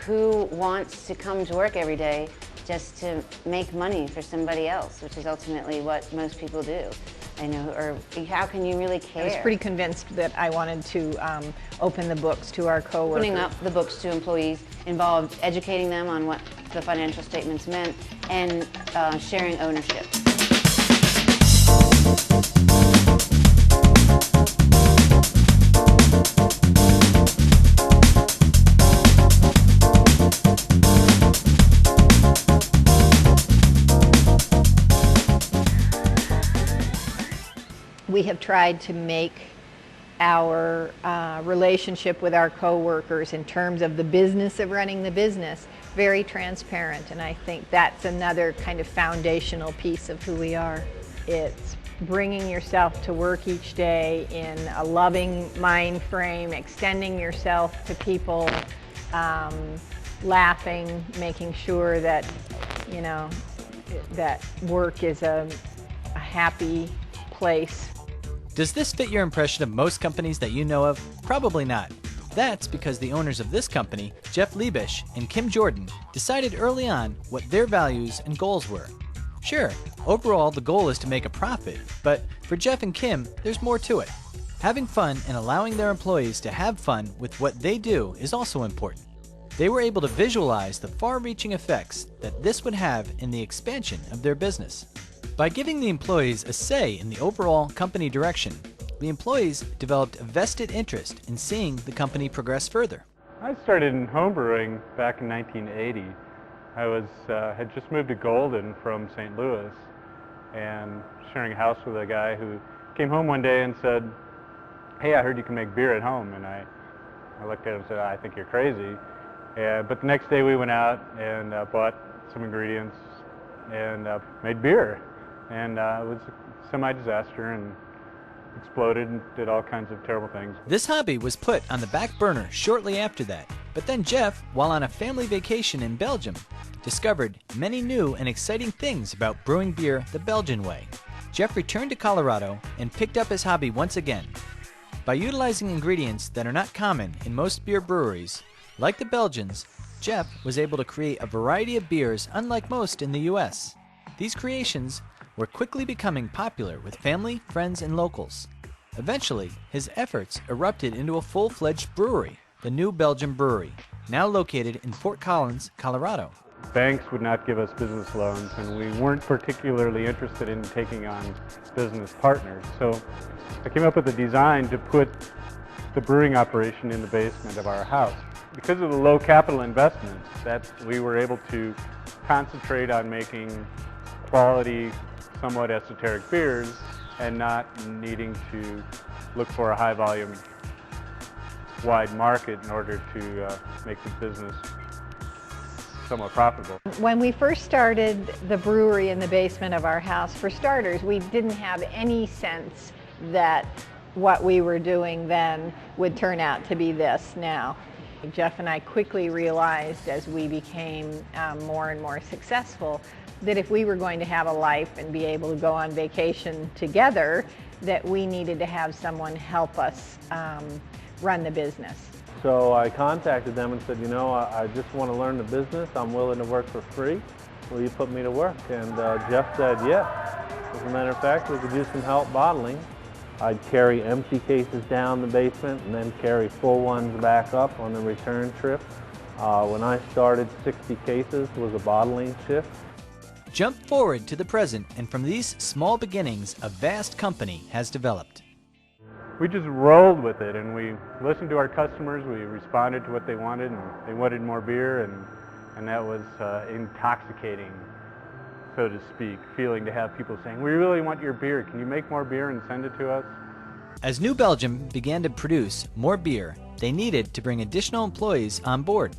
who wants to come to work every day just to make money for somebody else, which is ultimately what most people do. I know, or how can you really care? I was pretty convinced that I wanted to open the books to our coworkers. Opening up the books to employees involved educating them on what the financial statements meant and sharing ownership. We have tried to make our relationship with our coworkers in terms of the business of running the business very transparent, and I think that's another kind of foundational piece of who we are. It's bringing yourself to work each day in a loving mind frame, extending yourself to people, laughing, making sure that, you know, that work is a happy place. Does this fit your impression of most companies that you know of? Probably not. That's because the owners of this company, Jeff Liebisch and Kim Jordan, decided early on what their values and goals were. Sure, overall the goal is to make a profit, but for Jeff and Kim, there's more to it. Having fun and allowing their employees to have fun with what they do is also important. They were able to visualize the far-reaching effects that this would have in the expansion of their business. By giving the employees a say in the overall company direction, the employees developed a vested interest in seeing the company progress further. I started in homebrewing back in 1980. I had just moved to Golden from St. Louis and sharing a house with a guy who came home one day and said, "Hey, I heard you can make beer at home." And I looked at him and said, "I think you're crazy." But the next day we went out and bought some ingredients and made beer. And it was a semi-disaster and exploded and did all kinds of terrible things. This hobby was put on the back burner shortly after that, but then Jeff, while on a family vacation in Belgium, discovered many new and exciting things about brewing beer the Belgian way. Jeff returned to Colorado and picked up his hobby once again. By utilizing ingredients that are not common in most beer breweries, like the Belgians, Jeff was able to create a variety of beers unlike most in the US. These creations were quickly becoming popular with family, friends, and locals. Eventually, his efforts erupted into a full-fledged brewery, the new Belgium Brewery, now located in Fort Collins, Colorado. Banks would not give us business loans, and we weren't particularly interested in taking on business partners. So I came up with a design to put the brewing operation in the basement of our house. Because of the low capital investment, that we were able to concentrate on making quality, somewhat esoteric beers and not needing to look for a high volume wide market in order to make the business somewhat profitable. When we first started the brewery in the basement of our house, for starters, we didn't have any sense that what we were doing then would turn out to be this now. Jeff and I quickly realized as we became more and more successful that if we were going to have a life and be able to go on vacation together, that we needed to have someone help us run the business. So I contacted them and said, you know, I just want to learn the business. I'm willing to work for free. Will you put me to work? And Jeff said, yes. As a matter of fact, we could use some help bottling. I'd carry empty cases down the basement and then carry full ones back up on the return trip. When I started, 60 cases was a bottling shift. Jump forward to the present, and from these small beginnings, a vast company has developed. We just rolled with it, and we listened to our customers, we responded to what they wanted, and they wanted more beer, and that was intoxicating, so to speak, feeling to have people saying, "We really want your beer, can you make more beer and send it to us?" As New Belgium began to produce more beer, they needed to bring additional employees on board.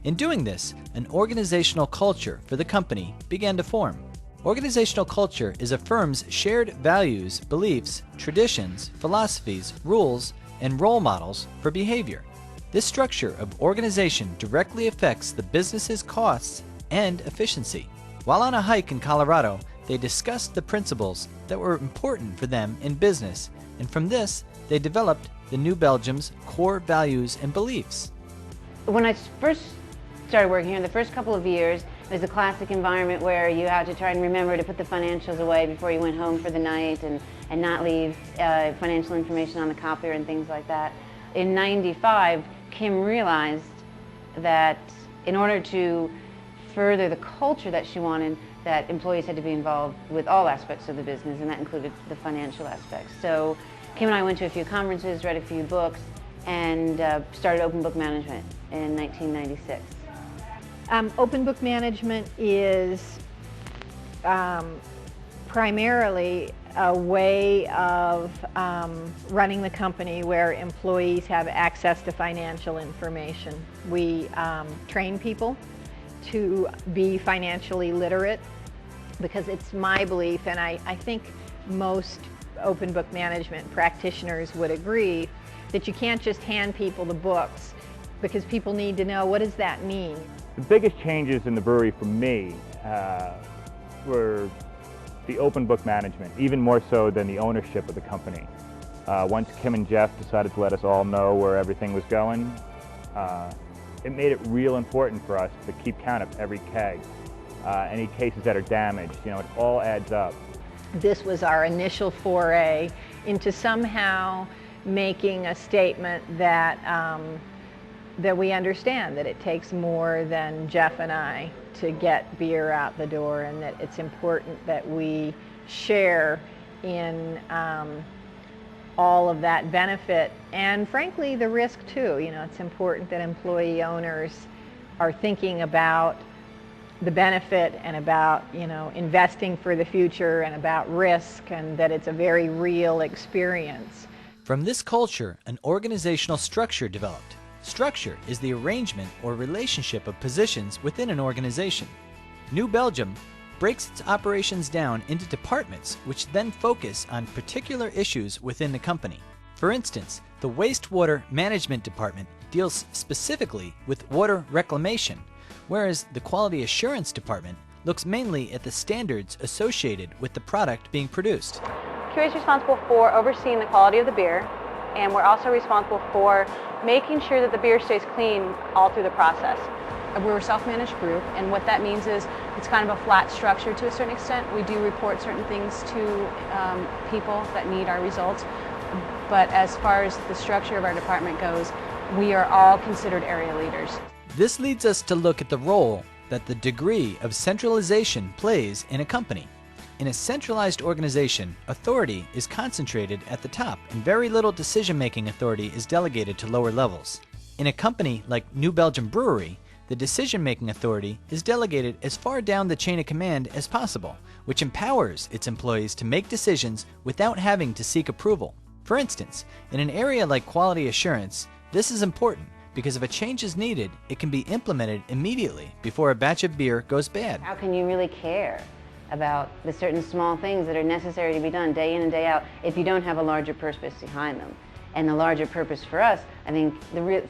In doing this, an organizational culture for the company began to form. Organizational culture is a firm's shared values, beliefs, traditions, philosophies, rules, and role models for behavior. This structure of organization directly affects the business's costs and efficiency. While on a hike in Colorado, they discussed the principles that were important for them in business, and from this, they developed the New Belgium's core values and beliefs. When I first started working here, the first couple of years, it was a classic environment where you had to try and remember to put the financials away before you went home for the night and not leave financial information on the copier and things like that. In '95, Kim realized that in order to further the culture that she wanted, that employees had to be involved with all aspects of the business, and that included the financial aspects. So Kim and I went to a few conferences, read a few books, and started Open Book Management in 1996. Open Book Management is primarily a way of running the company where employees have access to financial information. We train people to be financially literate, because it's my belief, and I think most open book management practitioners would agree, that you can't just hand people the books, because people need to know, what does that mean? The biggest changes in the brewery for me were the open book management, even more so than the ownership of the company. Once Kim and Jeff decided to let us all know where everything was going, it made it real important for us to keep count of every keg. Any cases that are damaged, you know, it all adds up. This was our initial foray into somehow making a statement that that we understand that it takes more than Jeff and I to get beer out the door, and that it's important that we share in all of that benefit, and frankly the risk too. You know, it's important that employee owners are thinking about the benefit and about, you know, investing for the future and about risk, and that it's a very real experience. From this culture, an organizational structure developed. Structure is the arrangement or relationship of positions within an organization. New Belgium breaks its operations down into departments which then focus on particular issues within the company. For instance, the Wastewater Management Department deals specifically with water reclamation, whereas the Quality Assurance Department looks mainly at the standards associated with the product being produced. QA is responsible for overseeing the quality of the beer, and we're also responsible for making sure that the beer stays clean all through the process. We're a self-managed group, and what that means is it's kind of a flat structure to a certain extent. We do report certain things to people that need our results, but as far as the structure of our department goes, we are all considered area leaders. This leads us to look at the role that the degree of centralization plays in a company. In a centralized organization, authority is concentrated at the top and very little decision-making authority is delegated to lower levels. In a company like New Belgium Brewery, the decision-making authority is delegated as far down the chain of command as possible, which empowers its employees to make decisions without having to seek approval. For instance, in an area like quality assurance, this is important because if a change is needed, it can be implemented immediately before a batch of beer goes bad. How can you really care about the certain small things that are necessary to be done day in and day out if you don't have a larger purpose behind them? And the larger purpose for us, I think,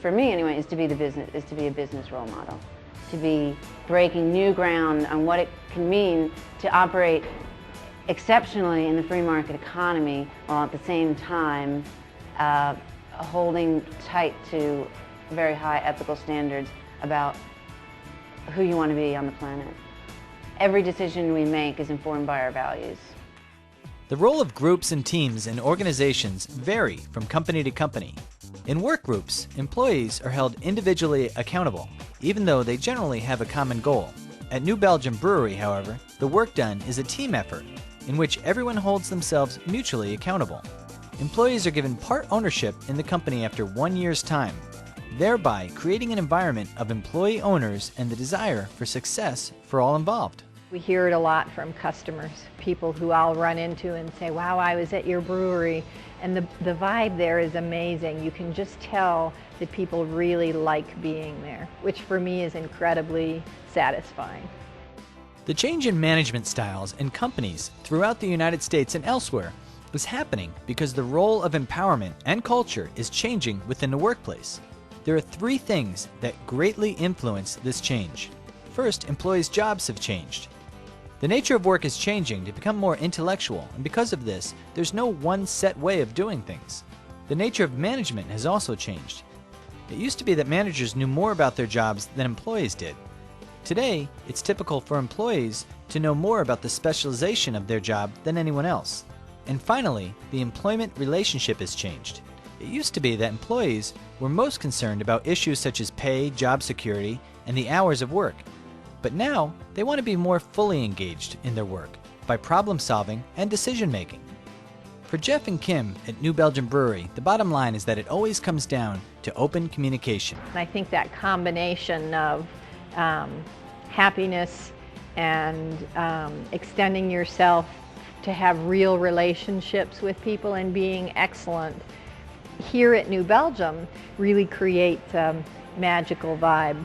for me anyway, is to be a business role model, to be breaking new ground on what it can mean to operate exceptionally in the free market economy, while at the same time holding tight to very high ethical standards about who you want to be on the planet. Every decision we make is informed by our values. The role of groups and teams and organizations vary from company to company. In work groups, employees are held individually accountable, even though they generally have a common goal. At New Belgium Brewery, however, the work done is a team effort, in which everyone holds themselves mutually accountable. Employees are given part ownership in the company after 1 year's time, thereby creating an environment of employee owners and the desire for success for all involved. We hear it a lot from customers, people who I'll run into and say, wow, I was at your brewery, and the vibe there is amazing. You can just tell that people really like being there, which for me is incredibly satisfying. The change in management styles in companies throughout the United States and elsewhere is happening because the role of empowerment and culture is changing within the workplace. There are 3 things that greatly influence this change. First, employees' jobs have changed. The nature of work is changing to become more intellectual, and because of this, there's no one set way of doing things. The nature of management has also changed. It used to be that managers knew more about their jobs than employees did. Today, it's typical for employees to know more about the specialization of their job than anyone else. And finally, the employment relationship has changed. It used to be that employees were most concerned about issues such as pay, job security, and the hours of work. But now, they want to be more fully engaged in their work by problem solving and decision making. For Jeff and Kim at New Belgium Brewery, the bottom line is that it always comes down to open communication. And I think that combination of happiness and extending yourself to have real relationships with people and being excellent here at New Belgium really creates a magical vibe.